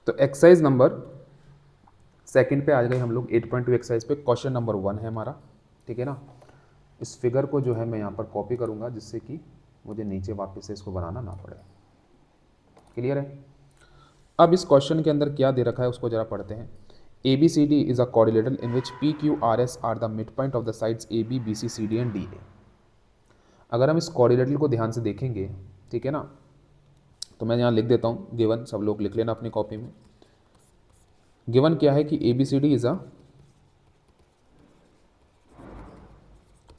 तो exercise number second पे आ गए हम लोग 8.2 एक्सरसाइज पे। क्वेश्चन नंबर 1 है हमारा, ठीक है ना। इस फिगर को जो है मैं यहाँ पर कॉपी करूँगा जिससे कि मुझे नीचे वापस से इसको बनाना ना पड़े। क्लियर है। अब इस क्वेश्चन के अंदर क्या दे रखा है उसको जरा पढ़ते हैं। ABCD is a coordinator in which PQRS are the mid point of the sides AB BC CD and DA। अगर हम इस कोऑर्डिनेटर को ध्यान से देखेंगे, ठीक है ना, तो मैं यहाँ लिख देता हूँ गिवन, सब लोग लिख लेना अपनी कॉपी में। गिवन क्या है कि ABCD इज अ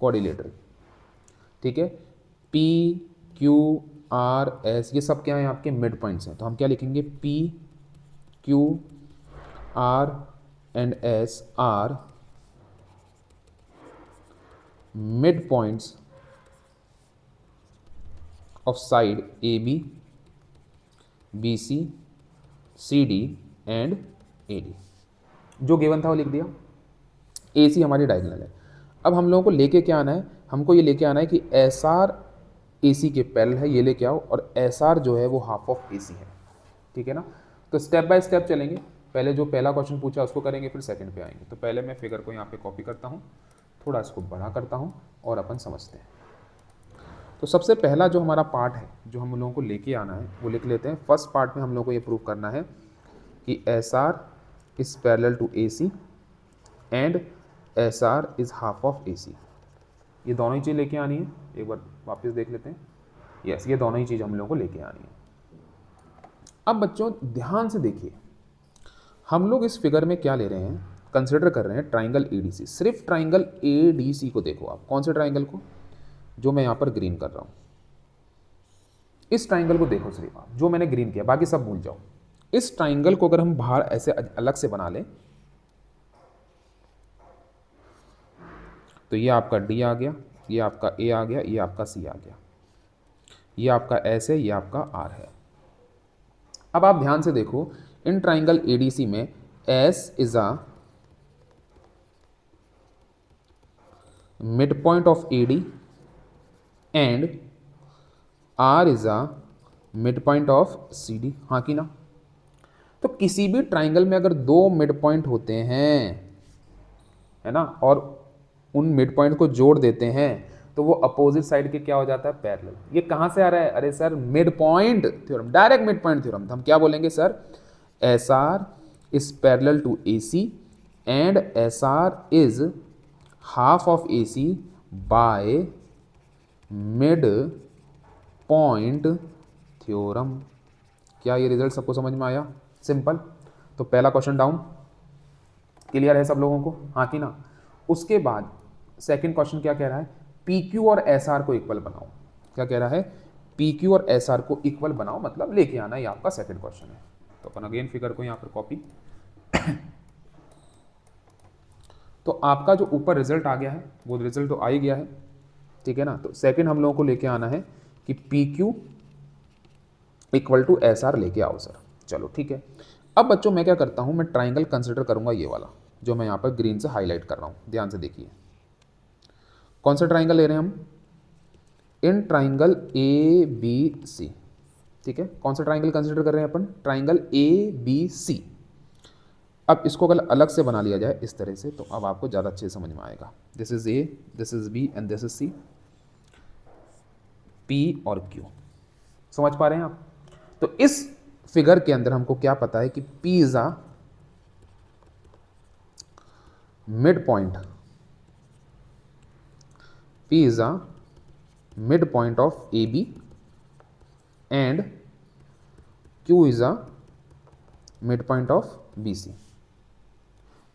कोऑर्डिनेटर, ठीक है। PQRS ये सब क्या है आपके मिड पॉइंट्स हैं, तो हम क्या लिखेंगे PQR and S are mid points of side AB BC CD and AD। जो गिवन था वो लिख दिया। AC हमारी डायगोनल है। अब हम लोगों को लेके क्या आना है, हमको ये लेके आना है कि SR AC के पैरेलल है, ये लेके आओ, और SR जो है वो हाफ ऑफ AC है, ठीक है ना। तो स्टेप बाय स्टेप चलेंगे। पहले जो पहला क्वेश्चन पूछा उसको करेंगे, फिर सेकंड पे आएंगे। तो पहले मैं फिगर को यहाँ पे कॉपी करता हूँ, थोड़ा इसको बड़ा करता हूँ और अपन समझते हैं। तो सबसे पहला जो हमारा पार्ट है जो हम लोगों को लेके आना है वो लिख लेते हैं। फर्स्ट पार्ट में हम लोगों को ये प्रूव करना है कि SR is parallel to AC and SR is half of AC। ये दोनों ही चीज़ लेके आनी है। एक बार वापस देख लेते हैं। यस, ये दोनों ही चीज़ हम लोगों को लेके आनी है। अब बच्चों ध्यान से देखिए, हम लोग इस फिगर में क्या ले रहे हैं, कंसिडर कर रहे हैं ट्राइंगल ADC। सिर्फ ट्राइंगल ADC को देखो आप। कौन से ट्राइंगल को, जो मैं यहाँ पर ग्रीन कर रहा हूँ, इस ट्राइंगल को देखो सिर्फ आप, जो मैंने ग्रीन किया, बाकी सब भूल जाओ। इस ट्राइंगल को अगर हम बाहर ऐसे अलग से बना लें तो ये आपका D आ गया, ये आपका A आ गया, ये आपका C आ गया, ये आपका S है, ये आपका R है। अब आप ध्यान से देखो, इन ट्राइंगल ADC में S is a mid point of AD and R is a mid point of CD, हाँ कि ना। तो किसी भी ट्राइंगल में अगर दो मिड पॉइंट होते हैं, है ना, और उन मिड पॉइंट को जोड़ देते हैं तो वो अपोजिट साइड के क्या हो जाता है, पैरेलल। ये कहाँ से आ रहा है, अरे sir mid point theorem, direct mid point theorem. हम क्या बोलेंगे sir, SR is parallel to AC and SR is half of AC by mid point theorem. क्या ये रिजल्ट सबको समझ में आया? सिंपल। तो पहला क्वेश्चन डाउन, क्लियर है सब लोगों को, हाँ कि ना। उसके बाद सेकंड क्वेश्चन क्या कह रहा है, PQ और SR को इक्वल बनाओ। क्या कह रहा है, PQ और SR को इक्वल बनाओ, मतलब लेके आना, ये आपका सेकंड क्वेश्चन है। तो अपन अगेन फिगर को यहाँ पर कॉपी। तो आपका जो ऊपर रिजल्ट आ गया है वो रिजल्ट तो आ ही गया है, ठीक है ना। तो सेकंड हम लोगों को लेके आना है कि PQ इक्वल टू SR लेके आओ सर। चलो ठीक है। अब बच्चों मैं क्या करता हूँ, मैं ट्राइंगल कंसिडर करूँगा, ये वाला जो मैं यहाँ पर ग्रीन से हाईलाइट कर रहा हूँ। ध्यान से देखिए, कौन सा ट्राइंगल ले रहे हैं हम, इन ट्राइंगल ABC, ठीक है। कौन सा ट्राइंगल कंसिडर कर रहे हैं अपन, ट्राइंगल ABC। अब इसको अगर अलग से बना लिया जाए इस तरह से तो अब आपको ज़्यादा अच्छे से समझ में आएगा। This is A, this is B and this is C। P और Q, समझ पा रहे हैं आप? तो इस फिगर के अंदर हमको क्या पता है कि P is a mid point, P is a midpoint of AB and Q is a midpoint of BC.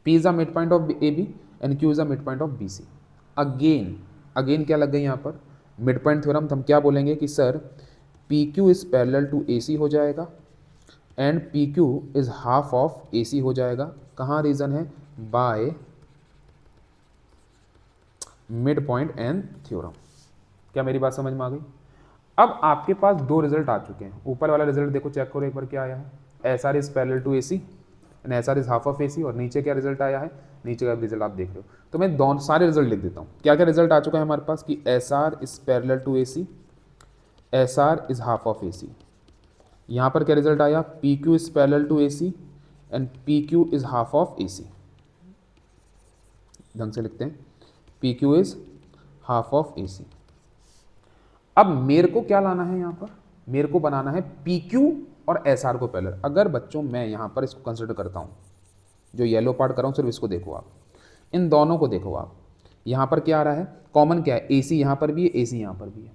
P is a midpoint of AB and Q is a midpoint of BC. Again क्या लग गई यहाँ पर, mid point theorem. तो हम क्या बोलेंगे कि sir PQ is parallel to AC हो जाएगा and PQ is half of AC हो जाएगा। कहाँ रीजन है, by mid point and theorem. क्या मेरी बात समझ में आ गई? अब आपके पास दो रिजल्ट आ चुके हैं। ऊपर वाला रिजल्ट देखो, चेक करो एक बार क्या आया है, SR is parallel to AC and SR is half of AC। और नीचे क्या रिजल्ट आया है, नीचे का रिजल्ट आप देख रहे हो। तो मैं दोनों सारे रिजल्ट लिख देता हूँ। क्या क्या रिजल्ट आ चुका है हमारे पास कि SR is parallel to AC, SR is half of AC, यहाँ पर क्या रिजल्ट आया, P Q is parallel to A C and P Q is half of A C. ढंग से लिखते हैं, P Q is half of A C. अब मेरे को क्या लाना है यहाँ पर, मेरे को बनाना है पी क्यू और एस आर को पैरेलल। अगर बच्चों मैं यहाँ पर इसको कंसिडर करता हूँ, जो येलो पार्ट कर रहा हूँ सिर्फ इसको देखो आप, इन दोनों को देखो आप, यहाँ पर क्या आ रहा है, कॉमन क्या है, ए सी यहाँ पर भी है, ए सी यहाँ पर भी है,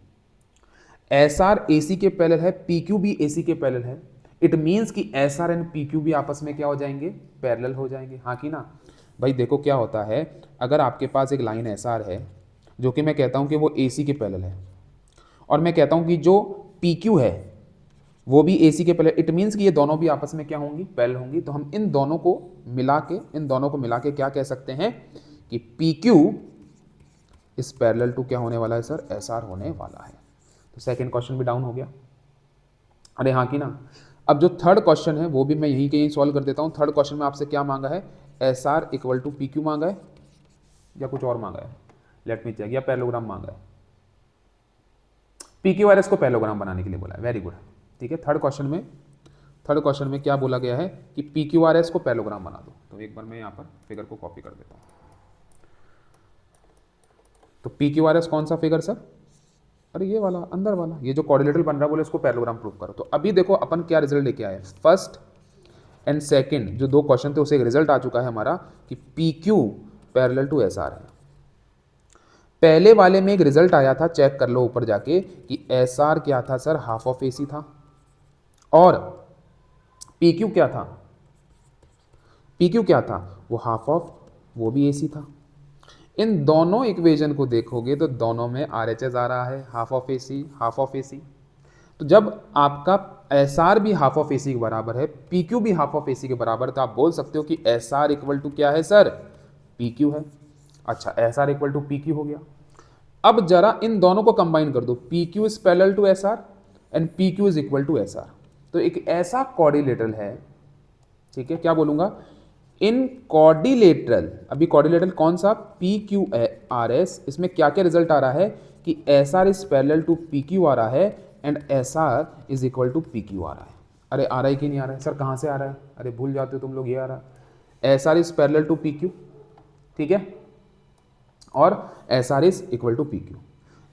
एस आर ए सी के पैरेलल है, पी क्यू भी ए सी के पैरेलल है। इट मीन्स कि S R and P Q भी आपस में क्या हो जाएंगे, पैरेलल हो जाएंगे, हाँ कि ना। भाई देखो क्या होता है, अगर आपके पास एक लाइन एस आर है जो कि मैं कहता हूँ कि वो ए सी के पैरेलल है, और मैं कहता हूँ कि जो पी क्यू है वो भी ए सी के पैरेलल, इट मीन्स कि ये दोनों भी आपस में क्या होंगी, पैरेलल होंगी। तो हम इन दोनों को मिला के क्या कह सकते हैं कि पी क्यू इस पैरेलल टू क्या होने वाला है सर, एस आर होने वाला है। तो सेकंड क्वेश्चन भी डाउन हो गया, अरे हाँ कि ना। अब जो थर्ड क्वेश्चन है वो भी मैं यहीं कहीं सॉल्व कर देता हूँ। थर्ड क्वेश्चन में आपसे क्या मांगा है, S R equal to P Q मांगा है या कुछ और मांगा है, लेट मी चेक, या पैरेललोग्राम मांगा है, पी क्यू आर एस को पैरेललोग्राम बनाने के लिए बोला है, वेरी गुड, ठीक है। थर्ड क्वेश्चन में क्या बोला गया है कि पी क्यू आर एस को पैरेललोग्राम बना दो। तो एक बार मैं यहाँ पर फिगर को कॉपी कर देता हूँ। तो पी क्यू आर एस कौन सा फिगर सर, अरे ये वाला अंदर वाला, ये जो कोऑर्डिनेटर बन रहा बोले इसको पैरेललोग्राम प्रूव करो। तो अभी देखो अपन क्या रिजल्ट लेके आए, फर्स्ट एंड सेकंड जो दो क्वेश्चन थे उसे एक रिजल्ट आ चुका है हमारा कि P Q parallel to S R है। पहले वाले में एक रिजल्ट आया था, चेक कर लो ऊपर जाके, कि एस आर क्या था सर, हाफ ऑफ ए सी था, और पी क्यू क्या था, वो हाफ ऑफ, वो भी ए सी था। इन दोनों इक्वेशन को देखोगे तो दोनों में आर एच एस आ रहा है, half of A C, half of A C. तो जब आपका एस आर भी हाफ ऑफ ए सी के बराबर है, पी क्यू भी हाफ ऑफ ए सी के बराबर है, तो आप बोल सकते हो कि एस आर इक्वल टू क्या है सर, पी क्यू है। अच्छा, S R equal to P Q हो गया। अब जरा इन दोनों को कंबाइन कर दो, P Q is parallel to S R and P Q is equal to S R. तो एक ऐसा कोऑर्डिनेटर है, ठीक है, क्या बोलूंगा, इन कोऑर्डिनेटरल, अभी कोऑर्डिनेटरल कौन सा, पी क्यू आर एस, इसमें क्या क्या रिजल्ट आ रहा है कि S R is parallel to P Q आ रहा है and S R is equal to P Q आ रहा है। अरे आ रहा है कि नहीं आ रहा है सर, कहाँ से आ रहा है, अरे भूल जाते हो तुम लोग, ये आ रहा है, S R is parallel to P Q, ठीक है, और S R is equal to P Q.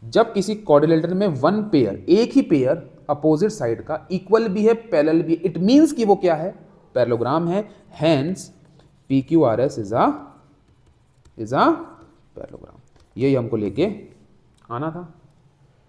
जब किसी कोऑर्डिनेटर में वन पेयर, एक ही पेयर अपोजिट साइड का इक्वल भी है, पैरेलल भी, इट मीन्स कि वो क्या है, पैरेललोग्राम है, hence P Q R S is a parallelogram. यही हमको लेके आना था।